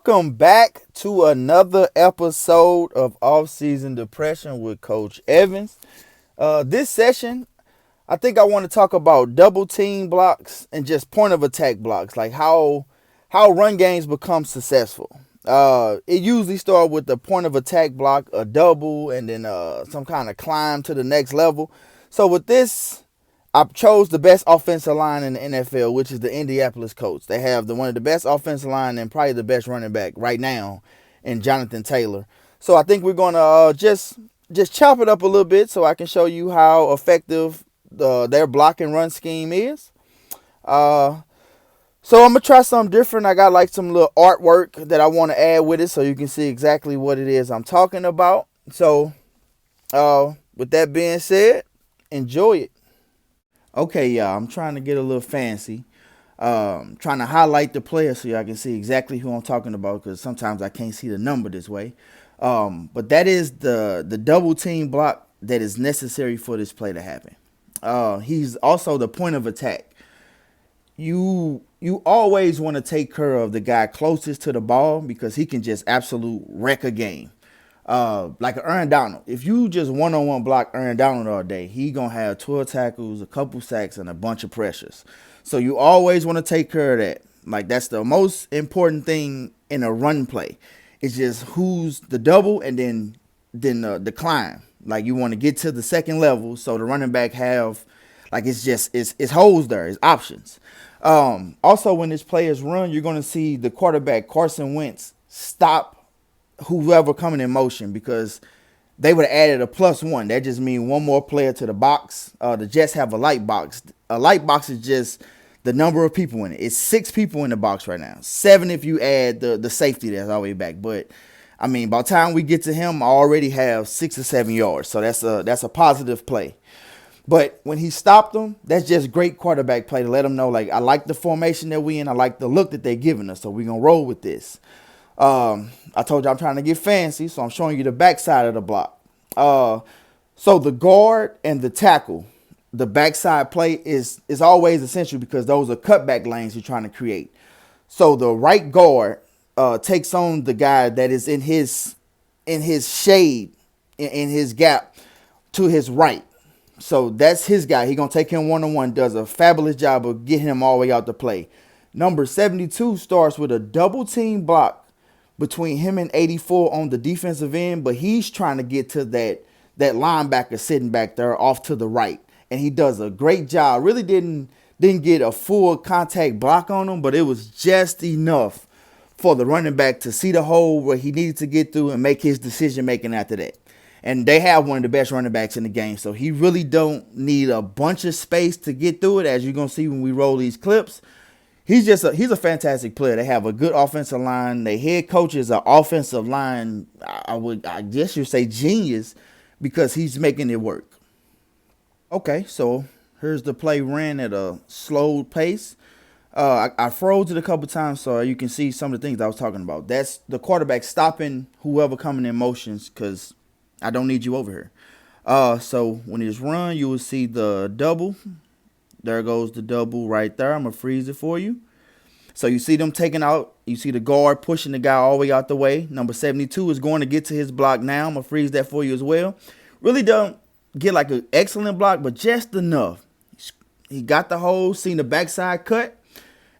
Welcome back to another episode of Off-Season Depression with Coach Evans. This session, I think I want to talk about double team blocks and just point of attack blocks, like how run games become successful. It usually starts with the point of attack block, a double, and then some kind of climb to the next level. So with this, I chose the best offensive line in the NFL, which is the Indianapolis Colts. They have one of the best offensive line and probably the best running back right now in Jonathan Taylor. So I think we're gonna just chop it up a little bit so I can show you how effective their block and run scheme is. So I'm gonna try something different. I got like some little artwork that I want to add with it so you can see exactly what it is I'm talking about. So with that being said, enjoy it. Okay, y'all, I'm trying to get a little fancy. Trying to highlight the player so y'all can see exactly who I'm talking about because sometimes I can't see the number this way. But that is the double team block that is necessary for this play to happen. He's also the point of attack. You always want to take care of the guy closest to the ball because he can just absolute wreck a game. Like Aaron Donald. If you just one-on-one block Aaron Donald all day, he gonna have 12 tackles, a couple sacks, and a bunch of pressures. So you always want to take care of that. Like that's the most important thing in a run play. It's just who's the double and then the climb. Like you want to get to the second level so the running back have like it's holes there, it's options. Also when this play is run, you're gonna see the quarterback Carson Wentz stop whoever coming in motion because they would have added a +1. That just means one more player to the box. The Jets have a light box. A light box is just the number of people in it. It's 6 people in the box right now. 7 if you add the safety that's all the way back. But I mean, by the time we get to him, I already have 6 or 7 yards. So that's a positive play. But when he stopped them, that's just great quarterback play to let them know, like, I like the formation that we in. I like the look that they're giving us. So we're going to roll with this. I told you I'm trying to get fancy, so I'm showing you the backside of the block. So the guard and the tackle, the backside play is always essential because those are cutback lanes you're trying to create. So the right guard takes on the guy that is in his shade, in his gap to his right. So that's his guy. He's going to take him one-on-one, does a fabulous job of getting him all the way out to play. Number 72 starts with a double team block between him and 84 on the defensive end, but he's trying to get to that linebacker sitting back there off to the right. And he does a great job. Really didn't get a full contact block on him, but it was just enough for the running back to see the hole where he needed to get through and make his decision making after that. And they have one of the best running backs in the game, so he really don't need a bunch of space to get through it, as you're going to see when we roll these clips. He's a fantastic player. They have a good offensive line. Their head coach is an offensive line, I guess you'd say genius, because he's making it work. Okay, so here's the play ran at a slow pace. I froze it a couple times so you can see some of the things I was talking about. That's the quarterback stopping whoever coming in motions because I don't need you over here. So when it's run, you will see the double. There goes the double right there. I'm going to freeze it for you. So you see them taking out. You see the guard pushing the guy all the way out the way. Number 72 is going to get to his block now. I'm going to freeze that for you as well. Really don't get like an excellent block, but just enough. He got the hole, seen the backside cut.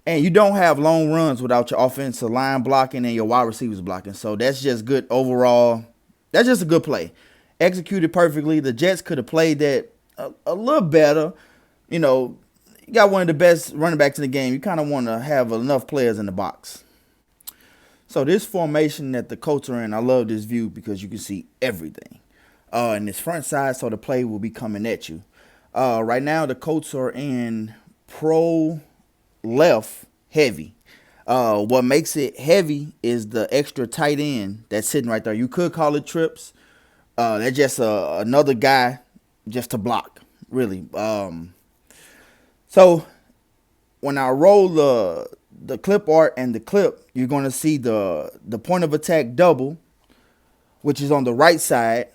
And you don't have long runs without your offensive line blocking and your wide receivers blocking. So that's just good overall. That's just a good play. Executed perfectly. The Jets could have played that a little better. You know, you got one of the best running backs in the game. You kind of want to have enough players in the box. So this formation that the Colts are in, I love this view because you can see everything. And this front side, so the play will be coming at you. Right now, the Colts are in pro left heavy. What makes it heavy is the extra tight end that's sitting right there. You could call it trips. That's just another guy just to block, really. So when I roll the clip art and the clip, you're going to see the point of attack double, which is on the right side.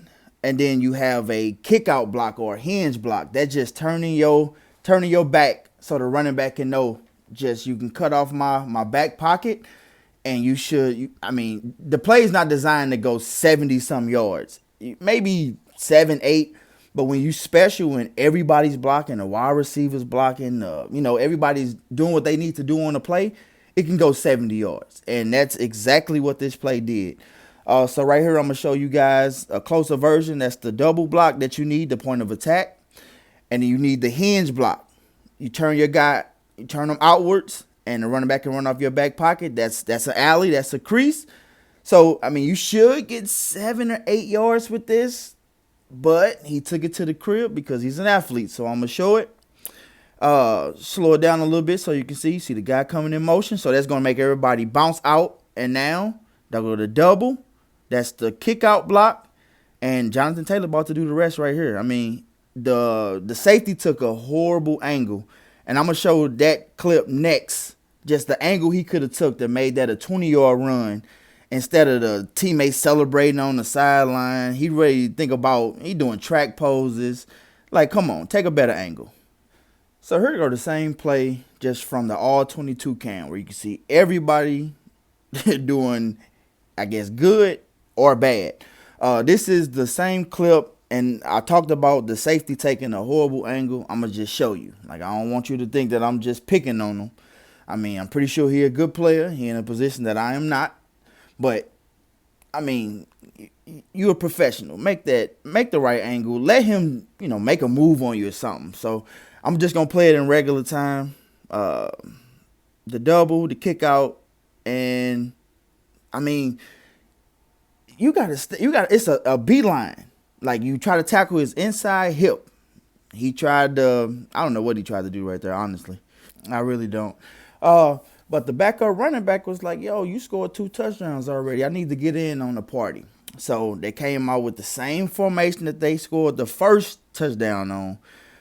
And then you have a kick out block or a hinge block. That's just turning your back so the running back can know just you can cut off my back pocket and you should. I mean, the play is not designed to go 70 some yards, maybe 7, 8. But when you special, when everybody's blocking, the wide receivers blocking, everybody's doing what they need to do on the play, it can go 70 yards. And that's exactly what this play did. So right here, I'm going to show you guys a closer version. That's the double block that you need, the point of attack. And then you need the hinge block. You turn them outwards, and the running back can run off your back pocket. That's an alley. That's a crease. So, I mean, you should get 7 or 8 yards with this. But he took it to the crib because he's an athlete. So I'm going to show it. Slow it down a little bit so you can see. See the guy coming in motion. So that's going to make everybody bounce out. And now they'll go to double. That's the kick out block. And Jonathan Taylor about to do the rest right here. I mean, the safety took a horrible angle. And I'm going to show that clip next. Just the angle he could have took that made that a 20-yard run. Instead of the teammates celebrating on the sideline, he ready to think about, he doing track poses. Like, come on, take a better angle. So here to go the same play just from the all 22 cam where you can see everybody doing, I guess, good or bad. This is the same clip, and I talked about the safety taking a horrible angle. I'm going to just show you. Like, I don't want you to think that I'm just picking on him. I mean, I'm pretty sure he's a good player. He in a position that I am not. But, I mean, you're a professional. Make the right angle. Let him, make a move on you or something. So, I'm just going to play it in regular time. The double, the kick out, and, I mean, it's a beeline. Like, you try to tackle his inside hip. He tried to, I don't know what he tried to do right there, honestly. I really don't. But the backup running back was like, yo, you scored 2 touchdowns already. I need to get in on the party. So they came out with the same formation that they scored the first touchdown on,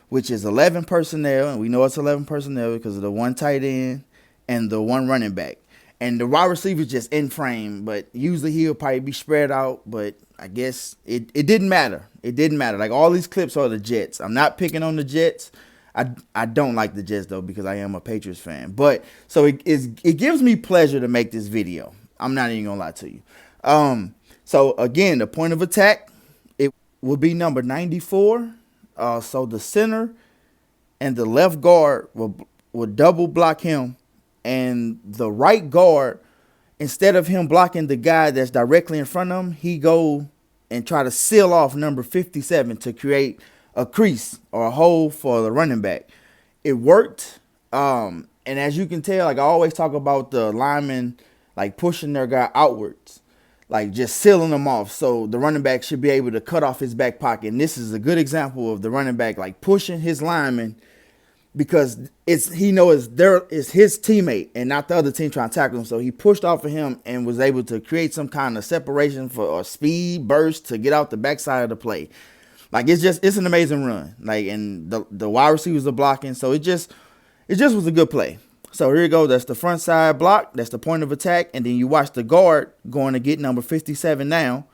which is 11 personnel. And we know it's 11 personnel because of the 1 tight end and the 1 running back. And the wide receiver's just in frame, but usually he'll probably be spread out. But I guess it didn't matter. It didn't matter. Like, all these clips are the Jets. I'm not picking on the Jets. I don't like the Jets, though, because I am a Patriots fan. But so it gives me pleasure to make this video. I'm not even going to lie to you. So, again, the point of attack, it will be number 94. So the center and the left guard will double block him. And the right guard, instead of him blocking the guy that's directly in front of him, he go and try to seal off number 57 to create a crease or a hole for the running back. It worked. And as you can tell, like I always talk about the linemen, like pushing their guy outwards, like just sealing them off. So the running back should be able to cut off his back pocket. And this is a good example of the running back, like pushing his lineman because he knows it's his teammate and not the other team trying to tackle him. So he pushed off of him and was able to create some kind of separation for a speed burst to get out the backside of the play. Like, it's an amazing run. Like, and the wide receivers are blocking. So it just was a good play. So here you go. That's the front side block. That's the point of attack. And then you watch the guard going to get number 57 now.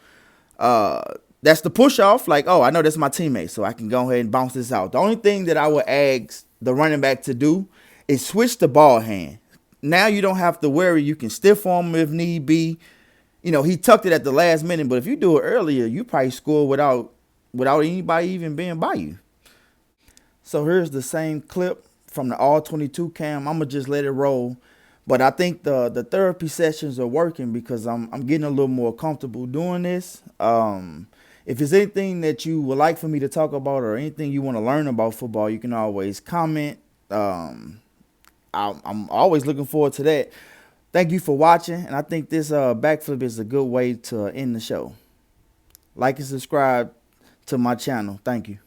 That's the push off. Like, oh, I know that's my teammate, so I can go ahead and bounce this out. The only thing that I would ask the running back to do is switch the ball hand. Now you don't have to worry. You can stiff arm him if need be. He tucked it at the last minute, but if you do it earlier, you probably score without anybody even being by you. So here's the same clip from the all 22 cam. I'm going to just let it roll. But I think the therapy sessions are working because I'm getting a little more comfortable doing this. If there's anything that you would like for me to talk about or anything you want to learn about football, you can always comment. I'm always looking forward to that. Thank you for watching. And I think this backflip is a good way to end the show. Like and subscribe to my channel. Thank you.